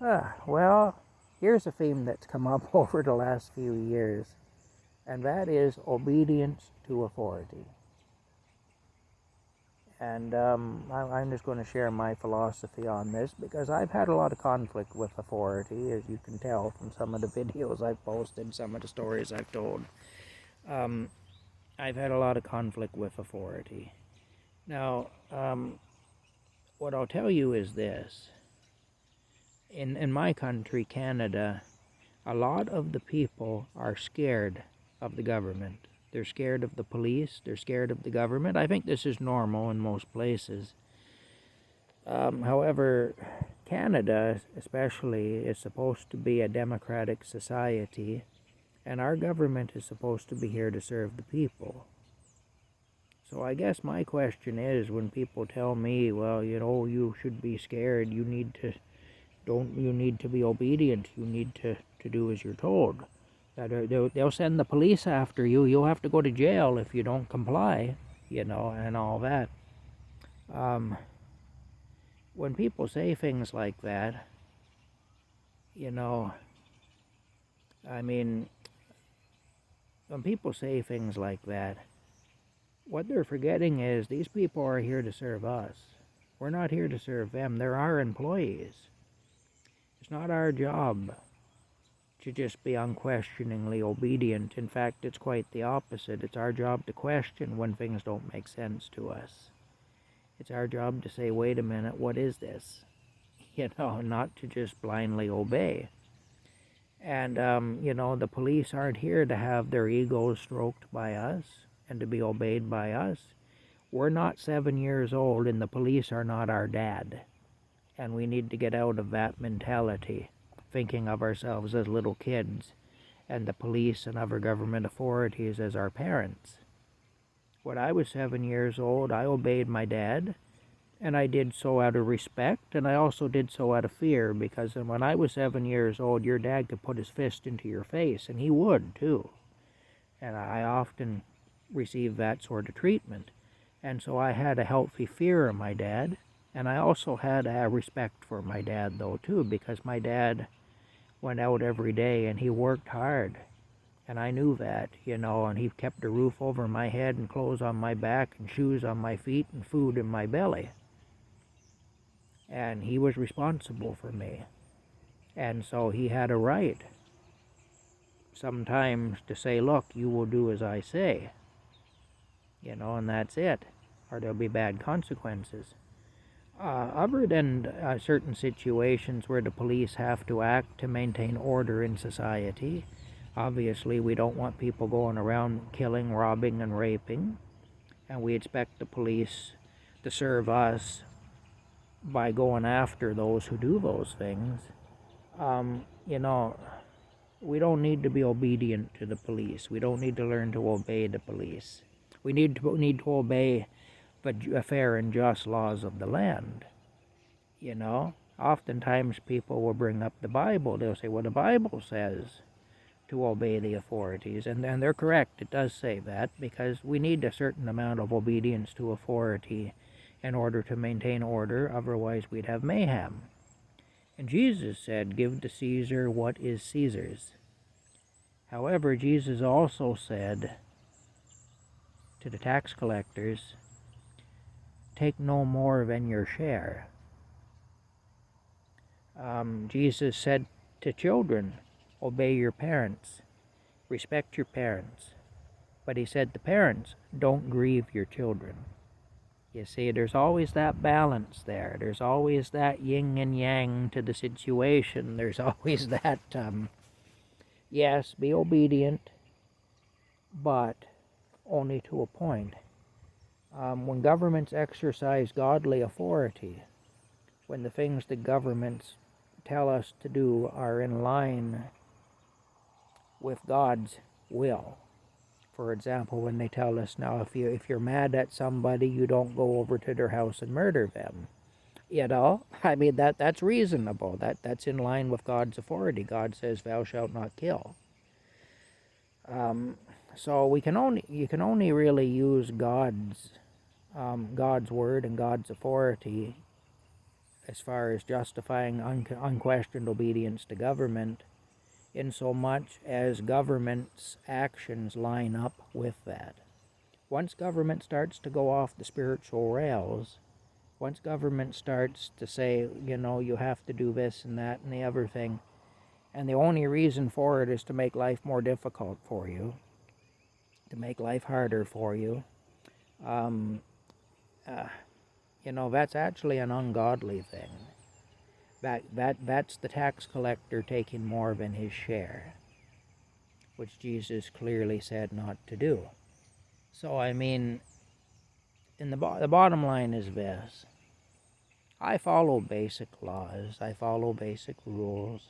Well, here's a theme that's come up over the last few years, and that is obedience to authority. And I'm just going to share my philosophy on this because I've had a lot of conflict with authority, as you can tell from some of the videos I've posted, some of the stories I've told. Um, I've had a lot of conflict with authority. Now, what I'll tell you is this. In my country, Canada, a lot of the people are scared of the government. They're scared of the police. They're scared of the government. I think this is normal in most places. However, Canada, especially, is supposed to be a democratic society, and our government is supposed to be here to serve the people. So I guess my question is, when people tell me, well, you should be scared, you need to be obedient, you need to do as you're told. They'll send the police after you, you'll have to go to jail if you don't comply, and all that. When people say things like that, you know, I mean, when people say things like that, what they're forgetting is these people are here to serve us. We're not here to serve them. They're our employees. It's not our job to just be unquestioningly obedient. In fact, it's quite the opposite. It's our job to question when things don't make sense to us. It's our job to say, wait a minute, what is this? Not to just blindly obey. And, the police aren't here to have their egos stroked by us and to be obeyed by us. We're not 7 years old, and the police are not our dad. And we need to get out of that mentality, thinking of ourselves as little kids and the police and other government authorities as our parents. When I was 7 years old, I obeyed my dad, and I did so out of respect, and I also did so out of fear, because when I was 7 years old, your dad could put his fist into your face, and he would too. And I often received that sort of treatment. And so I had a healthy fear of my dad, and I also had a respect for my dad, though, too, because my dad went out every day, and he worked hard. And I knew that, and he kept a roof over my head and clothes on my back and shoes on my feet and food in my belly. And he was responsible for me. And so he had a right sometimes to say, look, you will do as I say. And that's it. Or there'll be bad consequences. Other than certain situations where the police have to act to maintain order in society, obviously we don't want people going around killing, robbing, and raping. And we expect the police to serve us by going after those who do those things. We don't need to be obedient to the police. We don't need to learn to obey the police. We need to obey the fair and just laws of the land. Oftentimes people will bring up the Bible. They'll say, well, the Bible says to obey the authorities. And they're correct. It does say that, because we need a certain amount of obedience to authority in order to maintain order. Otherwise, we'd have mayhem. And Jesus said, give to Caesar what is Caesar's. However, Jesus also said to the tax collectors, take no more than your share. Jesus said to children, obey your parents, respect your parents. But he said to parents, don't grieve your children. You see, there's always that balance there. There's always that yin and yang to the situation. There's always that, yes, be obedient, but only to a point. When governments exercise godly authority, when the things the governments tell us to do are in line with God's will. For example, when they tell us now, if you're mad at somebody, you don't go over to their house and murder them. I mean, that's reasonable. That's in line with God's authority. God says, thou shalt not kill. So you can only really use God's word and God's authority as far as justifying unquestioned obedience to government, in so much as government's actions line up with that. Once government starts to go off the spiritual rails, once government starts to say, you have to do this and that and the other thing, and the only reason for it is to make life more difficult for you, to make life harder for you, that's actually an ungodly thing. That's the tax collector taking more than his share, which Jesus clearly said not to do. So, the bottom line is this. I follow basic laws. I follow basic rules.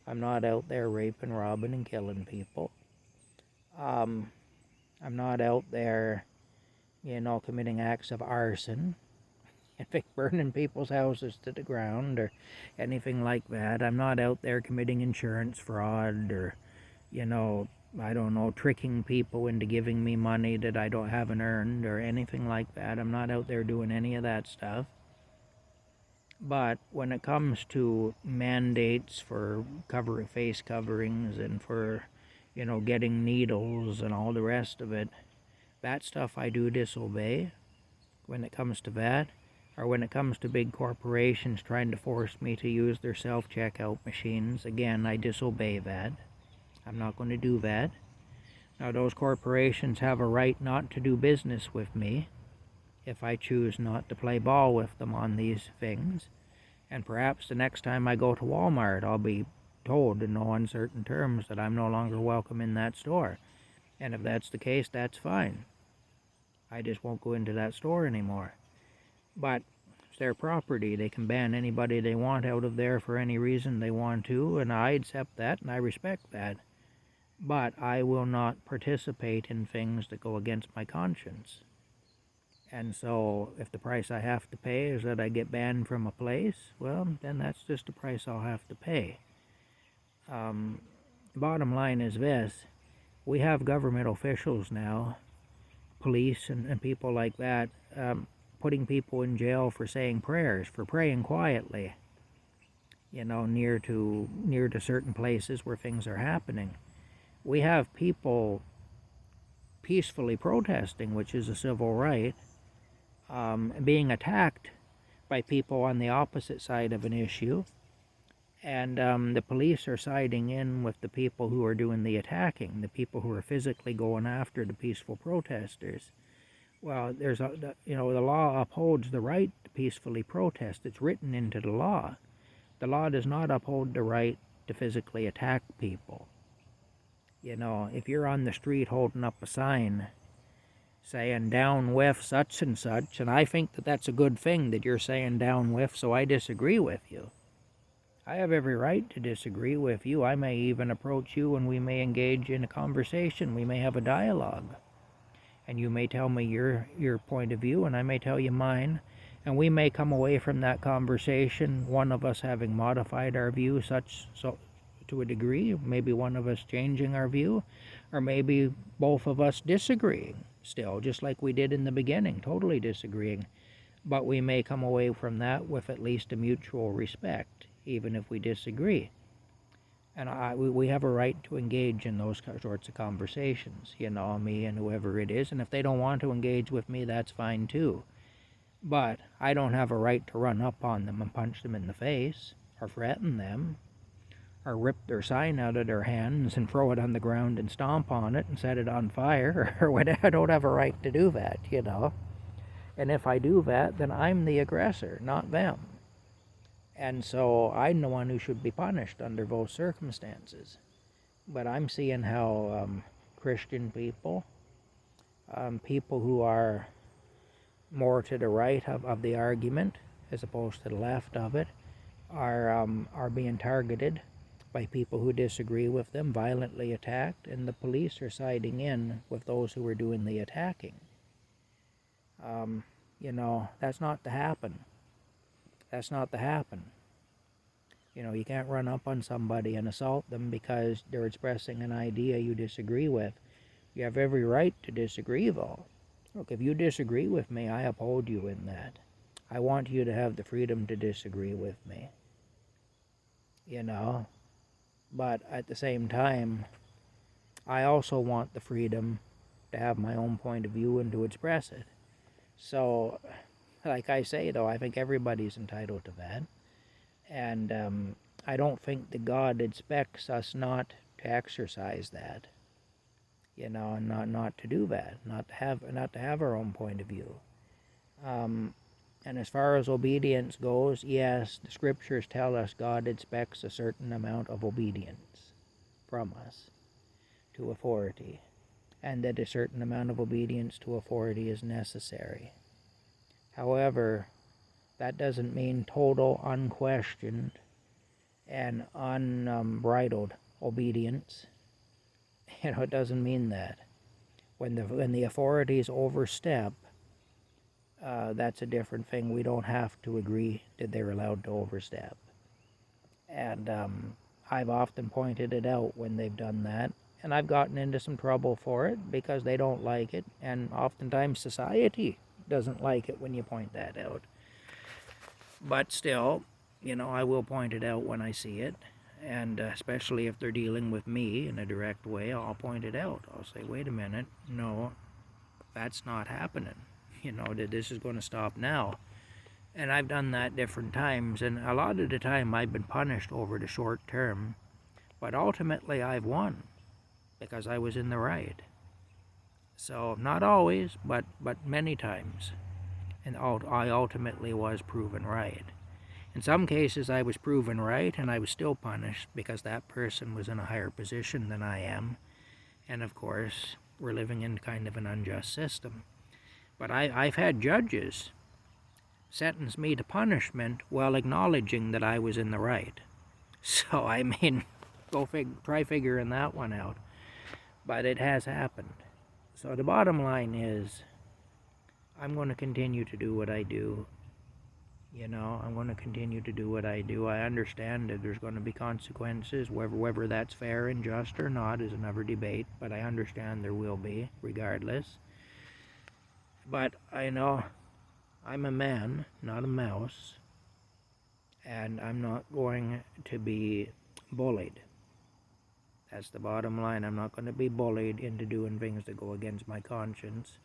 I'm not out there raping, robbing, and killing people. I'm not out there, committing acts of arson, burning people's houses to the ground or anything like that. I'm not out there committing insurance fraud or, tricking people into giving me money that I haven't earned or anything like that. I'm not out there doing any of that stuff. But when it comes to mandates for face coverings and for, getting needles and all the rest of it, that stuff I do disobey when it comes to that. Or when it comes to big corporations trying to force me to use their self-checkout machines, again, I disobey that. I'm not going to do that. Now, those corporations have a right not to do business with me if I choose not to play ball with them on these things. And perhaps the next time I go to Walmart, I'll be told in no uncertain terms that I'm no longer welcome in that store. And if that's the case, that's fine. I just won't go into that store anymore. But it's their property. They can ban anybody they want out of there for any reason they want to, and I accept that and I respect that. But I will not participate in things that go against my conscience. And so if the price I have to pay is that I get banned from a place, well, then that's just the price I'll have to pay. Bottom line is this. We have government officials now, police and people like that, putting people in jail for saying prayers, for praying quietly, near to certain places where things are happening. We have people peacefully protesting, which is a civil right, being attacked by people on the opposite side of an issue, and the police are siding in with the people who are doing the attacking, the people who are physically going after the peaceful protesters. Well, the law upholds the right to peacefully protest. It's written into the law. The law does not uphold the right to physically attack people. If you're on the street holding up a sign saying down with such and such, and I think that that's a good thing that you're saying down with, so I disagree with you. I have every right to disagree with you. I may even approach you and we may engage in a conversation. We may have a dialogue. And you may tell me your point of view, and I may tell you mine, and we may come away from that conversation, one of us having modified our view to a degree, maybe one of us changing our view, or maybe both of us disagreeing still, just like we did in the beginning, totally disagreeing. But we may come away from that with at least a mutual respect, even if we disagree. And we have a right to engage in those sorts of conversations, me and whoever it is. And if they don't want to engage with me, that's fine too. But I don't have a right to run up on them and punch them in the face, or threaten them, or rip their sign out of their hands and throw it on the ground and stomp on it and set it on fire, or whatever. I don't have a right to do that, And if I do that, then I'm the aggressor, not them. And so I'm the one who should be punished under those circumstances. But I'm seeing how Christian people, people who are more to the right of the argument as opposed to the left of it, are being targeted by people who disagree with them, violently attacked, and the police are siding in with those who are doing the attacking. That's not to happen. That's not to happen. You can't run up on somebody and assault them because they're expressing an idea you disagree with. You have every right to disagree, though. Look, if you disagree with me, I uphold you in that. I want you to have the freedom to disagree with me, you know, but at the same time, I also want the freedom to have my own point of view and to express it. So, like I say, though, I think everybody's entitled to that. And I don't think that God expects us not to exercise that, you know, and not to do that, not to have our own point of view. And as far as obedience goes, yes, the scriptures tell us God expects a certain amount of obedience from us to authority, and that a certain amount of obedience to authority is necessary. However, that doesn't mean total, unquestioned, and unbridled obedience. You know, it doesn't mean that. When the authorities overstep, that's a different thing. We don't have to agree that they're allowed to overstep. And I've often pointed it out when they've done that, and I've gotten into some trouble for it because they don't like it, and oftentimes society doesn't like it when you point that out. But still, you know, I will point it out when I see it, and especially if they're dealing with me in a direct way, I'll point it out. I'll say, wait a minute, no, that's not happening. You know, that this is going to stop now. And I've done that different times, and a lot of the time I've been punished over the short term, but ultimately I've won because I was in the right. So not always, but many times, and I ultimately was proven right. In some cases I was proven right and I was still punished because that person was in a higher position than I am, and of course we're living in kind of an unjust system. But I've had judges sentence me to punishment while acknowledging that I was in the right. So, I mean, try figuring that one out. But it has happened. So the bottom line is, I'm going to continue to do what I do. You know, I'm going to continue to do what I do. I understand that there's going to be consequences. Whether that's fair and just or not is another debate. But I understand there will be, regardless. But I know I'm a man, not a mouse, and I'm not going to be bullied. That's the bottom line. I'm not going to be bullied into doing things that go against my conscience.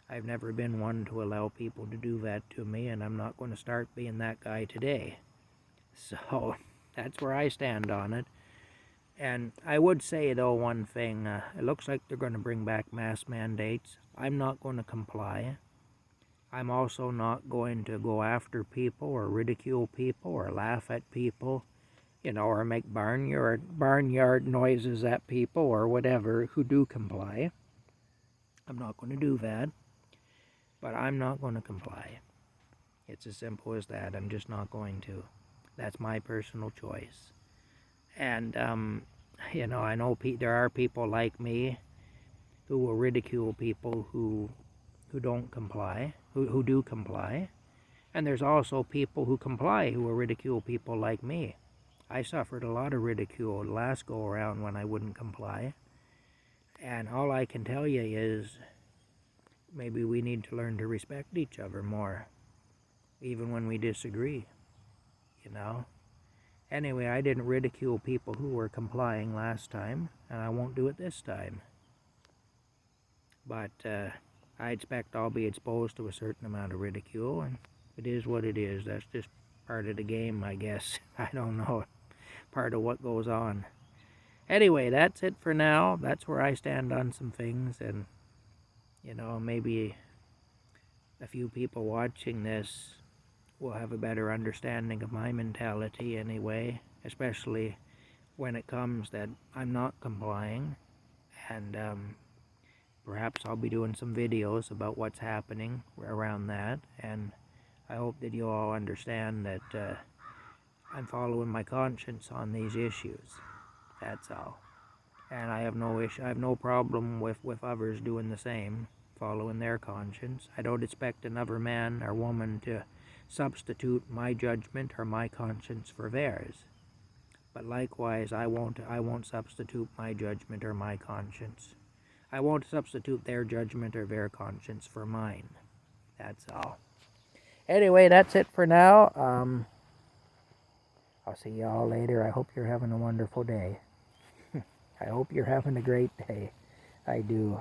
I've never been one to allow people to do that to me, and I'm not going to start being that guy today. So that's where I stand on it. And I would say, though, one thing. It looks like they're going to bring back mask mandates. I'm not going to comply. I'm also not going to go after people or ridicule people or laugh at people, you know, or make barnyard noises at people or whatever who do comply. I'm not going to do that, but I'm not going to comply. It's as simple as that. I'm just not going to. That's my personal choice. And, you know, I know there are people like me who will ridicule people who don't comply, who do comply. And there's also people who comply who will ridicule people like me. I suffered a lot of ridicule the last go around when I wouldn't comply. And all I can tell you is maybe we need to learn to respect each other more, even when we disagree, you know. Anyway, I didn't ridicule people who were complying last time, and I won't do it this time. But I expect I'll be exposed to a certain amount of ridicule, and it is what it is. That's just part of the game, I guess. I don't know. Part of what goes on. Anyway, that's it for now. That's where I stand on some things, and, you know, maybe a few people watching this will have a better understanding of my mentality anyway, especially when it comes that I'm not complying, and perhaps I'll be doing some videos about what's happening around that, and I hope that you all understand that I'm following my conscience on these issues. That's all. And I have no problem with others doing the same, following their conscience. I don't expect another man or woman to substitute my judgment or my conscience for theirs. But likewise, I won't substitute my judgment or my conscience. I won't substitute their judgment or their conscience for mine. That's all. Anyway, that's it for now. I'll see y'all later. I hope you're having a wonderful day. I hope you're having a great day. I do.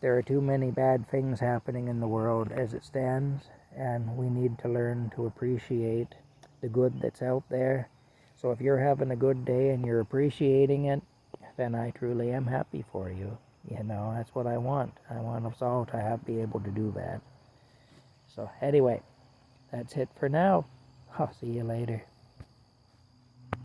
There are too many bad things happening in the world as it stands, and we need to learn to appreciate the good that's out there. So if you're having a good day and you're appreciating it, then I truly am happy for you. You know, that's what I want. I want us all to be able to do that. So anyway, that's it for now. I'll see you later.